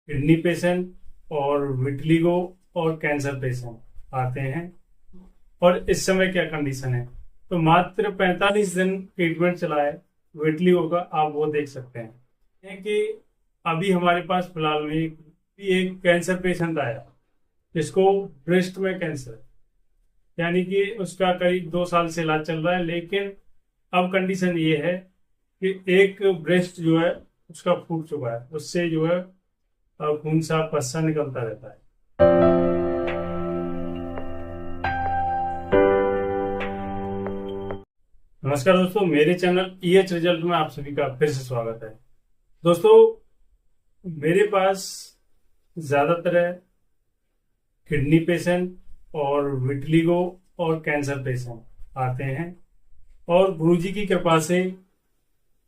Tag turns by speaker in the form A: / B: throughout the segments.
A: Kidney patient और विटलिगो और cancer patient आते हैं। और इस समय क्या कंडीशन है, तो मात्र 45 दिन ट्रीटमेंट चला है विटलिगो का, आप वो देख सकते हैं कि अभी हमारे पास फिलहाल में एक कैंसर पेशेंट आया जिसको ब्रेस्ट में कैंसर, यानी कि उसका करीब 2 साल से इलाज चल रहा है। लेकिन अब कंडीशन ये है कि एक ब्रेस्ट जो है उसका फूट चुका है, उससे जो है खून सा पस्सा निकलता रहता है। नमस्कार दोस्तों, मेरे चैनल ईएच रिजल्ट में आप सभी का फिर से स्वागत है। दोस्तों, मेरे पास ज्यादातर किडनी पेशेंट और विटलिगो और कैंसर पेशेंट आते हैं। और गुरुजी की कृपा से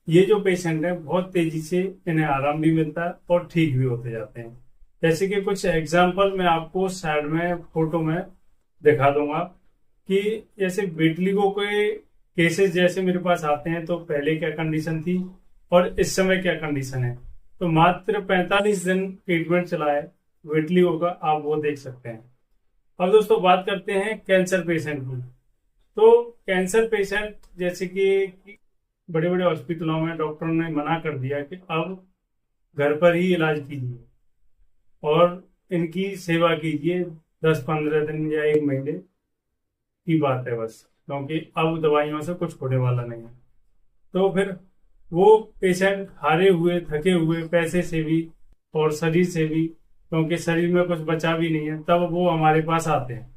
A: ये जो पेशेंट है बहुत तेजी से इन्हें आराम भी मिलता है और ठीक भी होते जाते हैं। जैसे कि कुछ एग्जाम्पल मैं आपको साइड में फोटो में दिखा दूंगा कि जैसे विटलिगो के केसेस जैसे मेरे पास आते हैं तो पहले क्या कंडीशन थी और इस समय क्या कंडीशन है। तो मात्र 45 दिन ट्रीटमेंट चला है विटलिगो का, आप वो देख सकते हैं। अब दोस्तों बात करते हैं कैंसर पेशेंट की। तो कैंसर पेशेंट जैसे कि बड़े बड़े हॉस्पिटलों में डॉक्टरों ने मना कर दिया कि अब घर पर ही इलाज कीजिए और इनकी सेवा कीजिए 10-15 दिन या 1 महीने की बात है बस, क्योंकि अब दवाइयों से कुछ होने वाला नहीं है। तो फिर वो पेशेंट हारे हुए, थके हुए, पैसे से भी और शरीर से भी, क्योंकि शरीर में कुछ बचा भी नहीं है, तब वो हमारे पास आते हैं।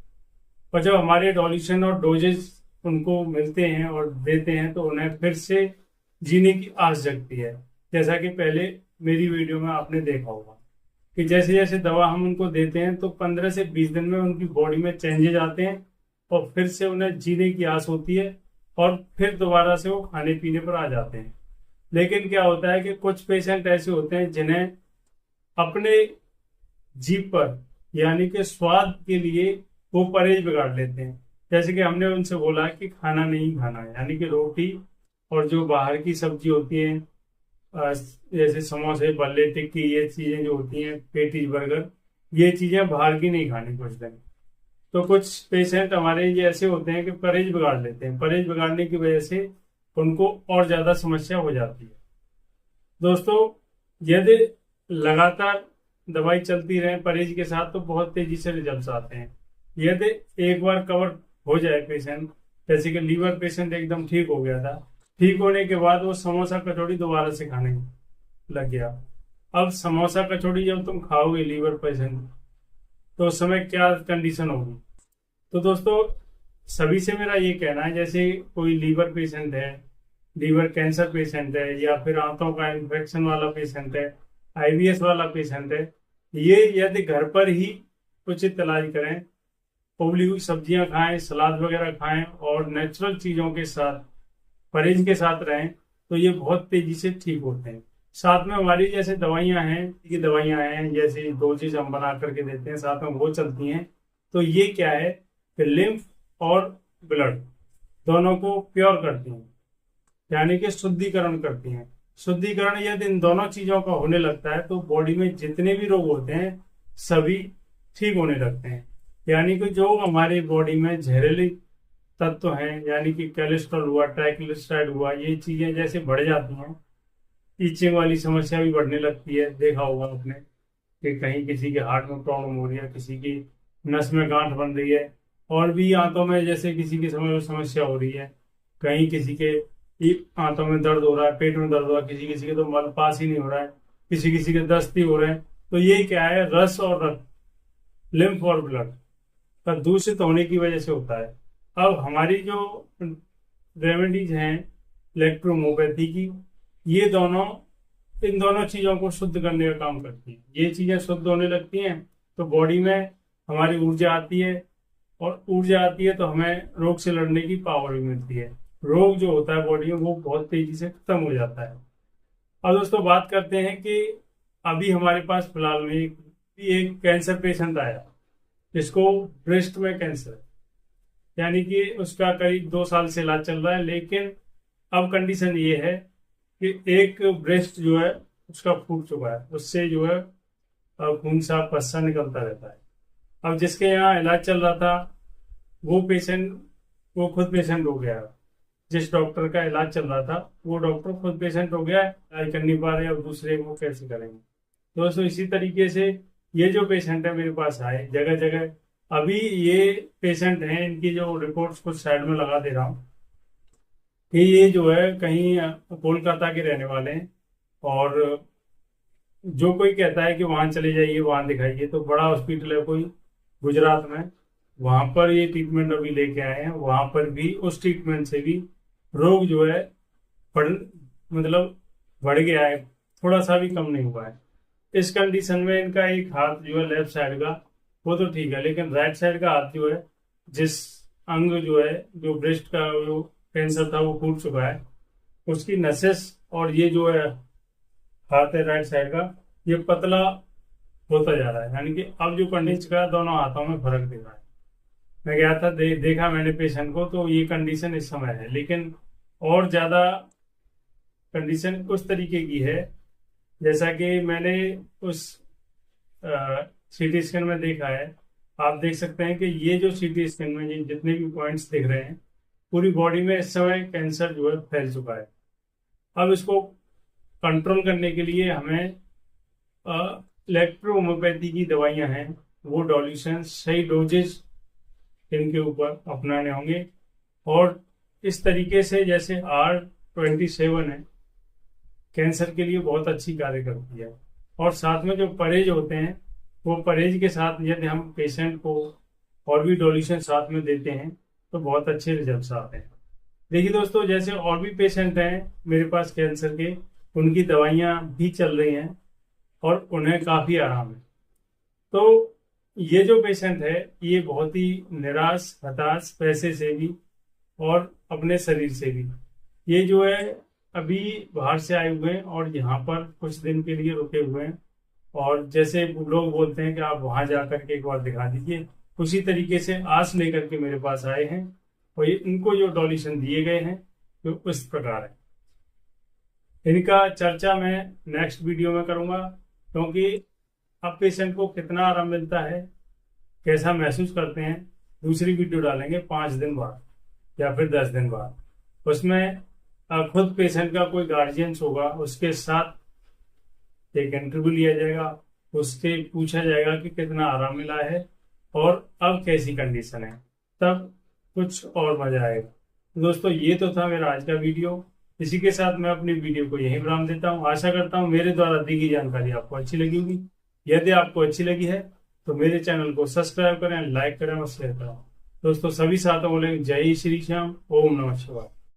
A: और जब हमारे डोनेशन और डोजेस उनको मिलते हैं और देते हैं तो उन्हें फिर से जीने की आस जगती है। जैसा कि पहले मेरी वीडियो में आपने देखा होगा कि जैसे जैसे दवा हम उनको देते हैं तो 15 से 20 दिन में उनकी बॉडी में चेंजेस आते हैं और फिर से उन्हें जीने की आस होती है और फिर दोबारा से वो खाने पीने पर आ जाते हैं। लेकिन क्या होता है कि कुछ पेशेंट ऐसे होते हैं जिन्हें अपने जीभ पर, यानी कि स्वाद के लिए वो परहेज बिगाड़ लेते हैं। जैसे कि हमने उनसे बोला कि खाना नहीं खाना है, यानी कि रोटी और जो बाहर की सब्जी होती है, जैसे समोसे, बल्ले, टिक्की, ये चीजें जो होती हैं, पेटीज, बर्गर, ये चीजें बाहर की नहीं खानी कुछ दिन। तो कुछ पेशेंट हमारे ये ऐसे होते हैं कि परहेज बिगाड़ लेते हैं। परहेज बिगाड़ने की वजह से उनको और ज्यादा समस्या हो जाती है। दोस्तों, यदि लगातार दवाई चलती रहे परहेज के साथ तो बहुत तेजी से रिजल्ट आते हैं। यदि एक बार कवर हो जाए पेशेंट, जैसे कि लीवर पेशेंट एकदम ठीक हो गया था, ठीक होने के बाद वो समोसा कचौड़ी दोबारा से खाने लग गया। अब समोसा कचौड़ी जब तुम खाओगे लीवर पेशेंट, तो उस समय क्या कंडीशन होगी। तो दोस्तों, सभी से मेरा ये कहना है, जैसे कोई लीवर पेशेंट है, लीवर कैंसर पेशेंट है, या फिर आंतों का इन्फेक्शन वाला पेशेंट है, आईबीएस वाला पेशेंट है, ये यदि घर पर ही उचित इलाज करें, उबली हुई सब्जियां खाएं, सलाद वगैरह खाएं और नेचुरल चीजों के साथ, परहेज के साथ रहें, तो ये बहुत तेजी से ठीक होते हैं। साथ में हमारी जैसे दवाइयां हैं, ये दवाइयां हैं जैसे डोजेज हम बना करके देते हैं, साथ में वो चलती हैं। तो ये क्या है कि लिम्फ और ब्लड दोनों को प्योर करती हैं, यानी कि शुद्धिकरण करती हैं। शुद्धिकरण यदि इन दोनों चीजों का होने लगता है तो बॉडी में जितने भी रोग होते हैं सभी ठीक होने लगते हैं। यानी कि जो हमारी बॉडी में जहरीली तत्व हैं, यानी कि कोलेस्ट्रॉल हुआ, ट्राइग्लिसराइड हुआ, ये चीजें जैसे बढ़ जाती हैं, ईचिंग वाली समस्या भी बढ़ने लगती है। देखा होगा आपने कि कहीं किसी के हार्ट में प्रॉब्लम हो रही है, किसी की नस में गांठ बन रही है, और भी आंतों में जैसे किसी की समस्या हो रही है, कहीं किसी के आंतों में दर्द हो रहा है, पेट में दर्द हो रहा है, किसी किसी के तो मल पास ही नहीं हो रहा है, किसी किसी के दस्त ही हो रहे हैं। तो ये क्या है, रस और रक्त, लिम्फ और ब्लड का दूषित होने की वजह से होता है। अब हमारी जो रेमेडीज हैं इलेक्ट्रोहोम्योपैथी की, ये दोनों इन दोनों चीजों को शुद्ध करने का काम करती है। ये चीजें शुद्ध होने लगती हैं तो बॉडी में हमारी ऊर्जा आती है, और ऊर्जा आती है तो हमें रोग से लड़ने की पावर भी मिलती है। रोग जो होता है बॉडी में वो बहुत तेजी से खत्म हो जाता है। अब दोस्तों बात करते हैं कि अभी हमारे पास फिलहाल में एक कैंसर पेशेंट आया जिसको ब्रेस्ट में कैंसर, यानी कि उसका करीब 2 साल से इलाज चल रहा है। लेकिन अब कंडीशन ये है कि एक ब्रेस्ट जो है उसका फूट चुका है, उससे जो है खून सा पस्सा निकलता रहता है। अब जिसके यहाँ इलाज चल रहा था वो खुद पेशेंट हो गया। जिस डॉक्टर का इलाज चल रहा था वो डॉक्टर खुद पेशेंट हो गया, इलाज कर नहीं पा रहे, अब दूसरे को कैसे करेंगे। दोस्तों इसी तरीके से ये जो पेशेंट है मेरे पास आए जगह जगह, अभी ये पेशेंट हैं, इनकी जो रिपोर्ट्स कुछ साइड में लगा दे रहा हूँ कि ये जो है कहीं कोलकाता के रहने वाले हैं, और जो कोई कहता है कि वहां चले जाइए वहां दिखाइए, तो बड़ा हॉस्पिटल है कोई गुजरात में, वहां पर ये ट्रीटमेंट अभी लेके आए हैं। वहां पर भी उस ट्रीटमेंट से भी रोग जो है बढ़ मतलब बढ़ गया है, थोड़ा सा भी कम नहीं हुआ है। इस कंडीशन में इनका एक हाथ जो है लेफ्ट साइड का वो तो ठीक है, लेकिन राइट साइड का हाथ जो है, जिस अंग जो है जो ब्रेस्ट का जो कैंसर था वो फूट चुका है, उसकी नसेस और ये जो है हाथ है राइट साइड का, ये पतला होता जा रहा है। यानी कि अब जो कंडीशन का दोनों हाथों में फर्क दिख रहा है। मैं गया था देखा मैंने पेशेंट को, तो ये कंडीशन इस समय है, लेकिन और ज्यादा कंडीशन उस तरीके की है जैसा कि मैंने उस सीटी स्कैन में देखा है। आप देख सकते हैं कि ये जो सीटी स्कैन में ये जितने भी पॉइंट्स दिख रहे हैं, पूरी बॉडी में इस समय कैंसर जो है फैल चुका है। अब इसको कंट्रोल करने के लिए हमें इलेक्ट्रोहोम्योपैथी की दवाइयां हैं, वो डोल्यूशन सही डोजेज इनके ऊपर अपनाने होंगे। और इस तरीके से जैसे R27 है, कैंसर के लिए बहुत अच्छी कार्य करती है। और साथ में जो परहेज होते हैं, वो परहेज के साथ यदि हम पेशेंट को और भी डोल्यूशन साथ में देते हैं तो बहुत अच्छे रिजल्ट्स आते हैं। देखिए दोस्तों, जैसे और भी पेशेंट हैं मेरे पास कैंसर के, उनकी दवाइयाँ भी चल रही हैं और उन्हें काफ़ी आराम है। तो ये जो पेशेंट है ये बहुत ही निराश हताश, पैसे से भी और अपने शरीर से भी। ये जो है अभी बाहर से आए हुए हैं और यहाँ पर कुछ दिन के लिए रुके हुए हैं, और जैसे लोग बोलते हैं कि आप वहां जाकर के एक बार दिखा दीजिए, उसी तरीके से आस लेकर के मेरे पास आए हैं। और ये इनको जो डोनेशन दिए गए हैं तो इस प्रकार है। इनका चर्चा मैं नेक्स्ट वीडियो में करूंगा, क्योंकि अब पेशेंट को कितना आराम मिलता है, कैसा महसूस करते हैं, दूसरी वीडियो डालेंगे 5 दिन बाद या फिर 10 दिन बाद। उसमें खुद पेशेंट का कोई गार्जियंस होगा, उसके साथ एक इंटरव्यू लिया जाएगा, उससे पूछा जाएगा कि कितना आराम मिला है और अब कैसी कंडीशन है, तब कुछ और मजा आएगा। दोस्तों ये तो था मेरा आज का वीडियो। इसी के साथ मैं अपनी वीडियो को यहीं विराम देता हूँ। आशा करता हूँ मेरे द्वारा दी गई जानकारी आपको अच्छी लगी होगी। यदि आपको अच्छी लगी है तो मेरे चैनल को सब्सक्राइब करें, लाइक करें और शेयर करें। दोस्तों सभी साथों को जय श्री श्याम, ओम नमः शिवाय।